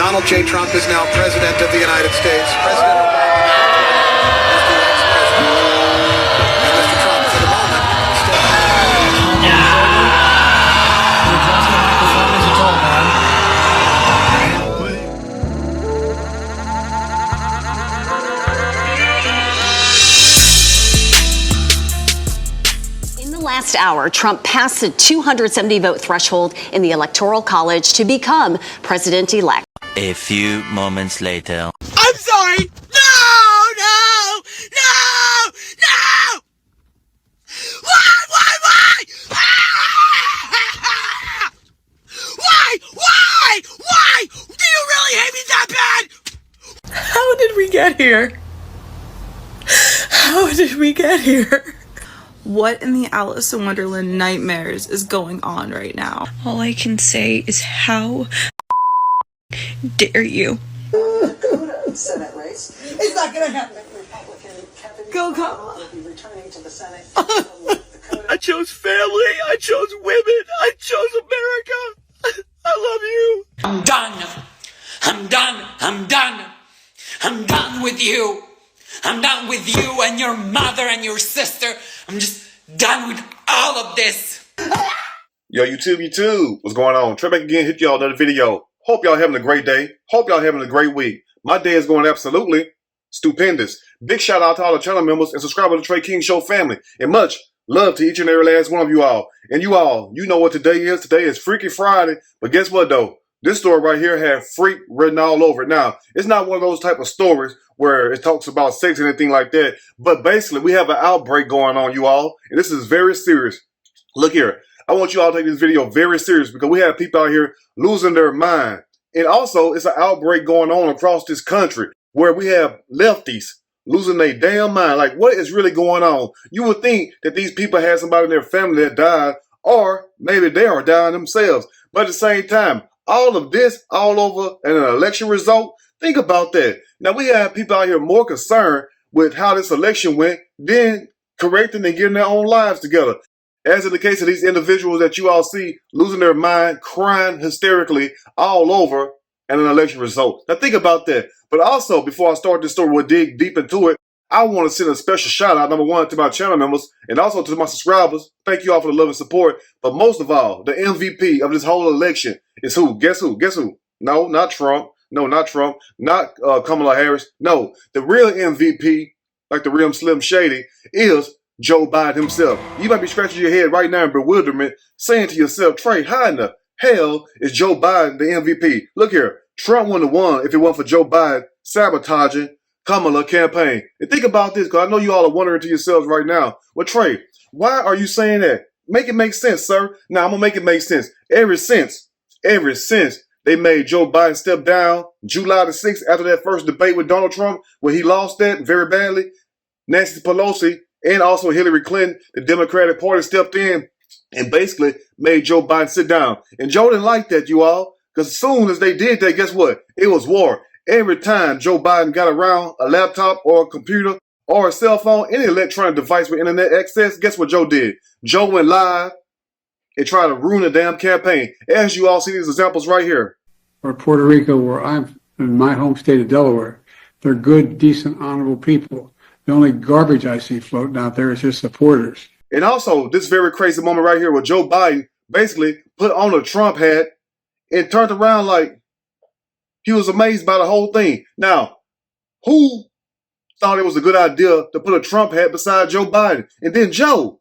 Donald J. Trump is now President of the United States. President Obama is the ex-president. And Mr. Trump, for the moment, last hour, Trump passed the 270-vote threshold in the Electoral College to become president-elect. A few moments later. I'm sorry! No! Why? Why? Do you really hate me that bad? How did we get here? What in the Alice in Wonderland nightmares is going on right now? All I can say is how dare you? Senate race. It's not going to happen. Republican Kevin Go Kamala will be returning to the Senate. I chose family. I chose women. I chose America. I love you. I'm done with you. I'm done with you and your mother and your sister. I'm just done with all of this. Yo, YouTube, what's going on? Trey back again, hit y'all another video. Hope y'all having a great day. Hope y'all having a great week. My day is going absolutely stupendous. Big shout out to all the channel members and subscribers to the Trey King Show family. And much love to each and every last one of you all. And you all, you know what today is. Today is Freaky Friday. But guess what though? This story right here had freak written all over it. Now, it's not one of those type of stories where it talks about sex and anything like that. But basically, we have an outbreak going on, you all. And this is very serious. Look here. I want you all to take this video very serious because we have people out here losing their mind. And also, it's an outbreak going on across this country where we have lefties losing their damn mind. Like, what is really going on? You would think that these people had somebody in their family that died, or maybe they are dying themselves. But at the same time, all of this all over and an election result, think about that. Now, we have people out here more concerned with how this election went than correcting and getting their own lives together. As in the case of these individuals that you all see losing their mind, crying hysterically all over and an election result. Now, think about that. But also, before I start this story, we'll dig deep into it. I want to send a special shout out, number one, to my channel members and also to my subscribers. Thank you all for the love and support. But most of all, the MVP of this whole election is who? Guess who? Guess who? No, not Trump. No, not Trump. Not Kamala Harris. No, the real MVP, like the real Slim Shady, is Joe Biden himself. You might be scratching your head right now in bewilderment, saying to yourself, Trey, how in the hell is Joe Biden the MVP? Look here, Trump wouldn't have won if it wasn't for Joe Biden sabotaging Kamala campaign. And think about this, because I know you all are wondering to yourselves right now, well, Trey, why are you saying that? Make it make sense, sir. Now, I'm going to make it make sense. Ever since they made Joe Biden step down July the 6th after that first debate with Donald Trump, where he lost that very badly, Nancy Pelosi and also Hillary Clinton, the Democratic Party, stepped in and basically made Joe Biden sit down. And Joe didn't like that, you all, because as soon as they did that, guess what? It was war. Every time Joe Biden got around a laptop or a computer or a cell phone, any electronic device with internet access, guess what Joe did? Joe went live and tried to ruin the damn campaign. As you all see these examples right here. Or Puerto Rico, where I'm in my home state of Delaware, they're good, decent, honorable people. The only garbage I see floating out there is his supporters. And also, this very crazy moment right here where Joe Biden basically put on a Trump hat and turned around like he was amazed by the whole thing. Now, who thought it was a good idea to put a Trump hat beside Joe Biden? And then Joe,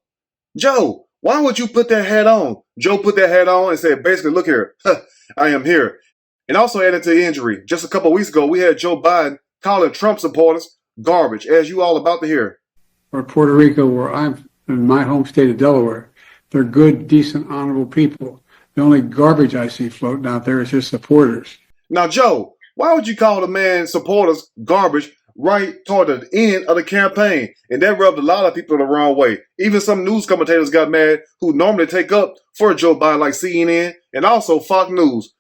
why would you put that hat on? Joe put that hat on and said, basically, look here, I am here. And also added to the injury, just a couple of weeks ago, we had Joe Biden calling Trump supporters garbage, as you all about to hear. Or Puerto Rico, where I'm in my home state of Delaware, they're good, decent, honorable people. The only garbage I see floating out there is his supporters. Now, Joe, why would you call the man's supporters garbage right toward the end of the campaign? And that rubbed a lot of people the wrong way. Even some news commentators got mad who normally take up for Joe Biden, like CNN and also Fox News.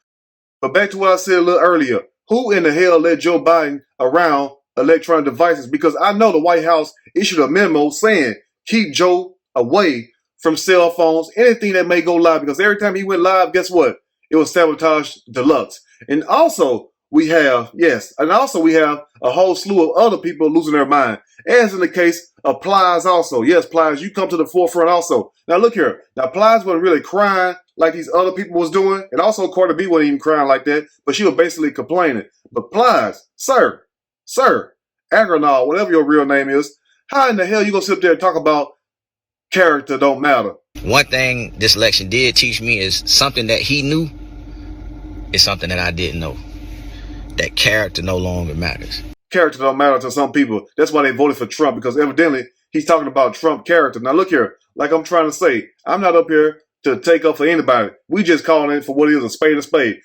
But back to what I said a little earlier. Who in the hell let Joe Biden around electronic devices? Because I know the White House issued a memo saying keep Joe away from cell phones, anything that may go live. Because every time he went live, guess what? It was sabotage deluxe. And also, we have, yes, and also we have a whole slew of other people losing their mind, as in the case of Plies also. Yes, Plies, you come to the forefront also. Now look here. Now Plies wasn't really crying like these other people was doing, and also Cardi B wasn't even crying like that, but she was basically complaining. But Plies, sir, Agronal, whatever your real name is, how in the hell you gonna sit up there and talk about character don't matter? One thing this election did teach me is something that he knew is something that I didn't know. That character no longer matters. Character don't matter to some people. That's why they voted for Trump, because evidently he's talking about Trump character. Now look here, like I'm trying to say, I'm not up here to take up for anybody. We just calling it for what it is, a spade.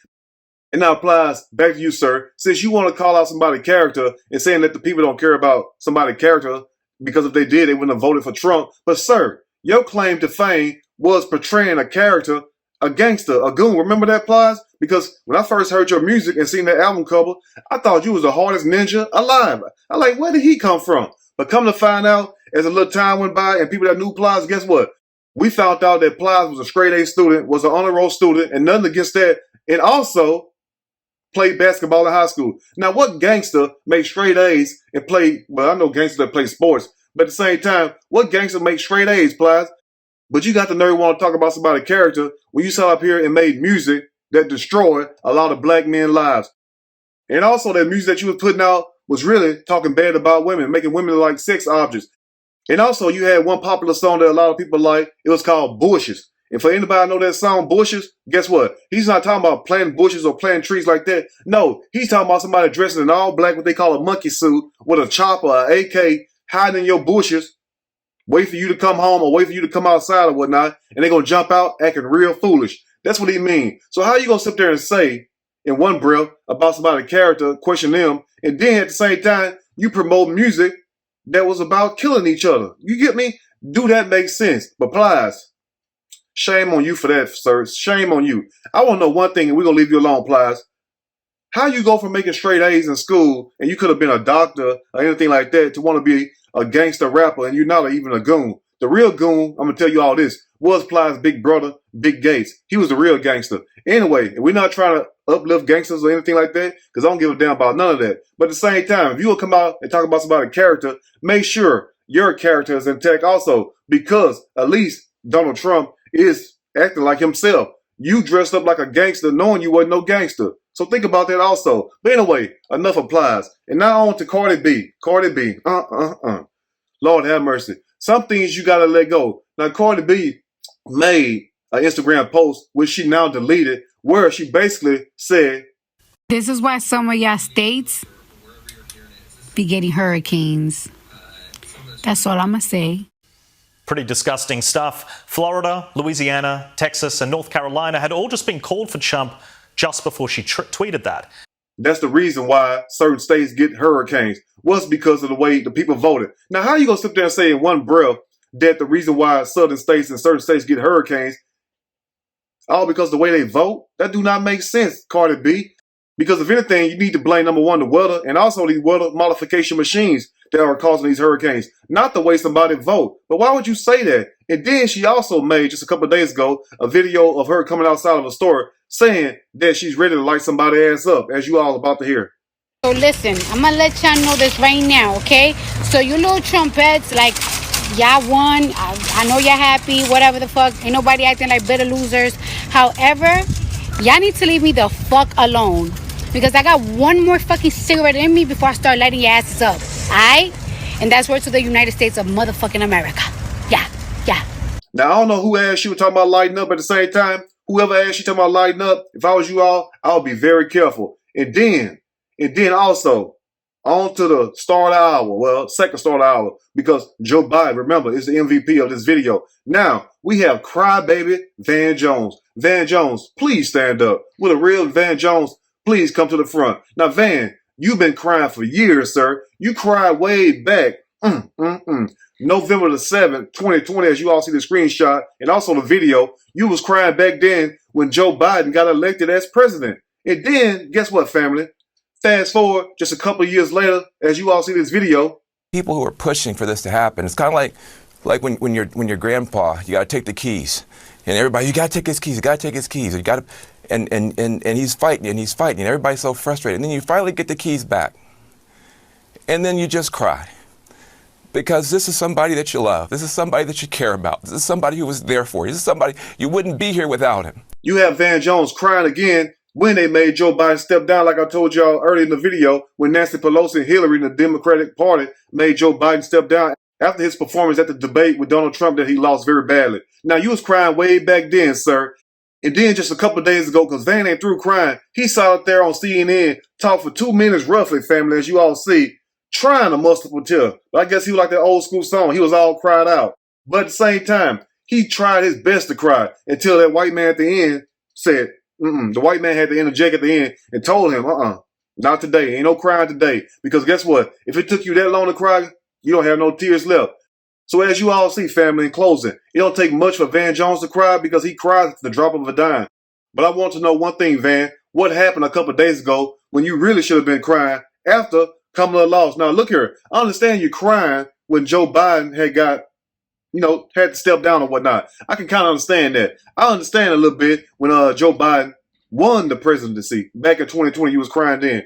And now Plies, back to you, sir. Since you want to call out somebody's character and saying that the people don't care about somebody's character, because if they did, they wouldn't have voted for Trump. But sir, your claim to fame was portraying a character, a gangster, a goon. Remember that, Plies? Because when I first heard your music and seen that album cover, I thought you was the hardest ninja alive. I'm like, where did he come from? But come to find out, as a little time went by and people that knew Plies, guess what? We found out that Plies was a straight A student, was an honor roll student, and nothing against that. And also played basketball in high school. Now, what gangster made straight A's and played, well, I know gangsters that play sports, but at the same time, what gangster makes straight A's, Plies? But you got the nerve want to talk about somebody's character when you sat up here and made music that destroyed a lot of black men's lives. And also that music that you was putting out was really talking bad about women, making women look like sex objects. And also you had one popular song that a lot of people like. It was called Bushes. And for anybody know that song, Bushes, guess what? He's not talking about planting bushes or planting trees like that. No, he's talking about somebody dressed in all black, what they call a monkey suit, with a chopper, an AK, hiding in your bushes, wait for you to come home or wait for you to come outside or whatnot, and they're going to jump out acting real foolish. That's what he means. So how you going to sit there and say in one breath about somebody's character, question them, and then at the same time, you promote music that was about killing each other? You get me? Do that make sense? But Plies, shame on you for that, sir. Shame on you. I want to know one thing, and we're going to leave you alone, Plies. How you go from making straight A's in school, and you could have been a doctor or anything like that, to want to be a gangster rapper, and you're not even a goon? The real goon, I'm going to tell you all this, was Plies' big brother, Big Gates. He was the real gangster. Anyway, we're not trying to uplift gangsters or anything like that, because I don't give a damn about none of that. But at the same time, if you will come out and talk about somebody's character, make sure your character is intact also, because at least Donald Trump is acting like himself. You dressed up like a gangster knowing you wasn't no gangster. So think about that also. But anyway, enough of Plies. And now on to Cardi B. Cardi B. Lord have mercy. Some things you gotta let go. Now Cardi B made an Instagram post, which she now deleted, where she basically said, "This is why some of y'all states be getting hurricanes." That's all I'm gonna say. Pretty disgusting stuff. Florida, Louisiana, Texas, and North Carolina had all just been called for Trump just before she tweeted that. That's the reason why certain states get hurricanes, was because of the way the people voted. Now, how are you going to sit there and say in one breath that the reason why southern states and certain states get hurricanes, all because of the way they vote? That do not make sense, Cardi B. Because if anything, you need to blame, number one, the weather, and also these weather modification machines that are causing these hurricanes, not the way somebody vote. But why would you say that? And then she also made, just a couple of days ago, a video of her coming outside of a store saying that she's ready to light somebody's ass up, as you all about to hear. So listen, I'm gonna let y'all know this right now, okay? So you little trumpets, like, y'all won. I know y'all happy, whatever the fuck. Ain't nobody acting like bitter losers. However, y'all need to leave me the fuck alone, because I got one more fucking cigarette in me before I start lighting your asses up. Alright? And that's word to the United States of motherfucking America. Yeah. Now, I don't know who asked you talking about lighting up at the same time. Whoever asked you talking about lighting up, if I was you all, I would be very careful. And then also, on to the start of the hour. Well, second start of the hour, because Joe Biden, remember, is the MVP of this video. Now, we have crybaby Van Jones. Van Jones, please stand up. With a real Van Jones, please come to the front. Now, Van, you've been crying for years, sir. You cried way back. November the 7th, 2020, as you all see the screenshot and also the video. You was crying back then when Joe Biden got elected as president. And then, guess what, family? Fast forward just a couple of years later, as you all see this video. People who are pushing for this to happen, it's kind of like when your grandpa, you got to take the keys. And everybody, you got to take his keys, you got to take his keys. and he's fighting and he's fighting and everybody's so frustrated. And then you finally get the keys back. And then you just cry. Because this is somebody that you love. This is somebody that you care about. This is somebody who was there for you. This is somebody you wouldn't be here without him. You have Van Jones crying again when they made Joe Biden step down, like I told y'all earlier in the video, when Nancy Pelosi and Hillary in the Democratic Party made Joe Biden step down after his performance at the debate with Donald Trump that he lost very badly. Now, you was crying way back then, sir. And then just a couple of days ago, because Van ain't through crying, he sat up there on CNN, talked for 2 minutes roughly, family, as you all see, trying to muster for tear. But I guess he was like that old school song. He was all cried out. But at the same time, he tried his best to cry until that white man at the end said, the white man had to interject at the end and told him, not today. Ain't no crying today. Because guess what? If it took you that long to cry, you don't have no tears left. So as you all see, family, in closing, it don't take much for Van Jones to cry because he cries at the drop of a dime. But I want to know one thing, Van. What happened a couple of days ago when you really should have been crying after Kamala lost? Now, look here. I understand you crying when Joe Biden had got, had to step down or whatnot. I can kind of understand that. I understand a little bit when Joe Biden won the presidency back in 2020. You was crying then.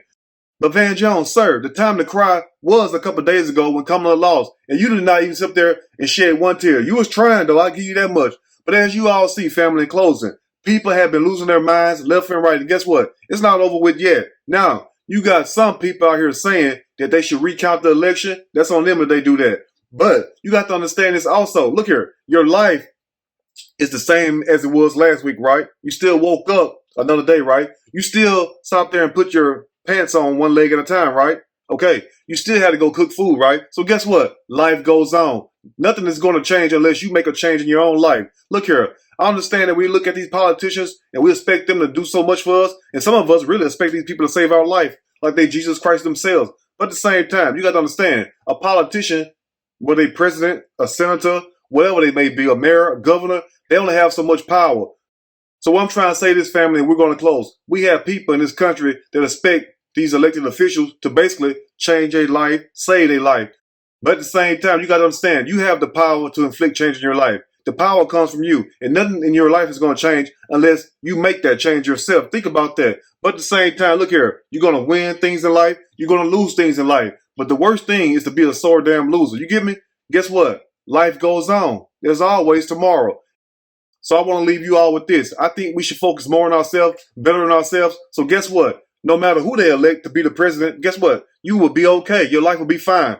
But Van Jones, sir, the time to cry was a couple of days ago when Kamala lost. And you did not even sit there and shed one tear. You was trying, though. I'll give you that much. But as you all see, family, in closing, people have been losing their minds left and right. And guess what? It's not over with yet. Now, you got some people out here saying that they should recount the election. That's on them if they do that. But you got to understand this also. Look here. Your life is the same as it was last week, right? You still woke up another day, right? You still sat there and put your pants on one leg at a time, right? Okay. You still had to go cook food, right? So guess what? Life goes on. Nothing is going to change unless you make a change in your own life. Look here. I understand that we look at these politicians and we expect them to do so much for us. And some of us really expect these people to save our life like they Jesus Christ themselves. But at the same time, you got to understand, a politician, whether they president, a senator, whatever they may be, a mayor, a governor, they only have so much power. So what I'm trying to say to this family, and we're going to close, we have people in this country that expect these elected officials to basically change their life, save their life. But at the same time, you got to understand, you have the power to inflict change in your life. The power comes from you, and nothing in your life is going to change unless you make that change yourself. Think about that. But at the same time, look here, you're going to win things in life, you're going to lose things in life. But the worst thing is to be a sore damn loser. You get me? Guess what? Life goes on. There's always tomorrow. So I want to leave you all with this. I think we should focus more on ourselves, better on ourselves. So guess what? No matter who they elect to be the president, guess what? You will be okay. Your life will be fine.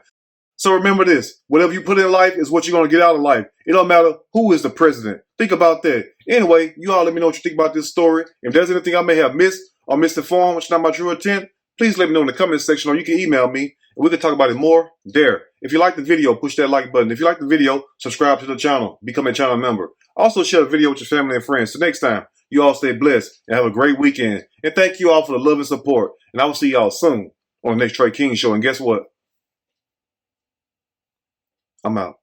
So remember this. Whatever you put in life is what you're going to get out of life. It don't matter who is the president. Think about that. Anyway, you all let me know what you think about this story. If there's anything I may have missed or misinformed, which is not my true intent, please let me know in the comment section, or you can email me and we can talk about it more there. If you like the video, push that like button. If you like the video, subscribe to the channel. Become a channel member. Also share the video with your family and friends. So next time, you all stay blessed and have a great weekend. And thank you all for the love and support. And I will see y'all soon on the next Trey King show. And guess what? I'm out.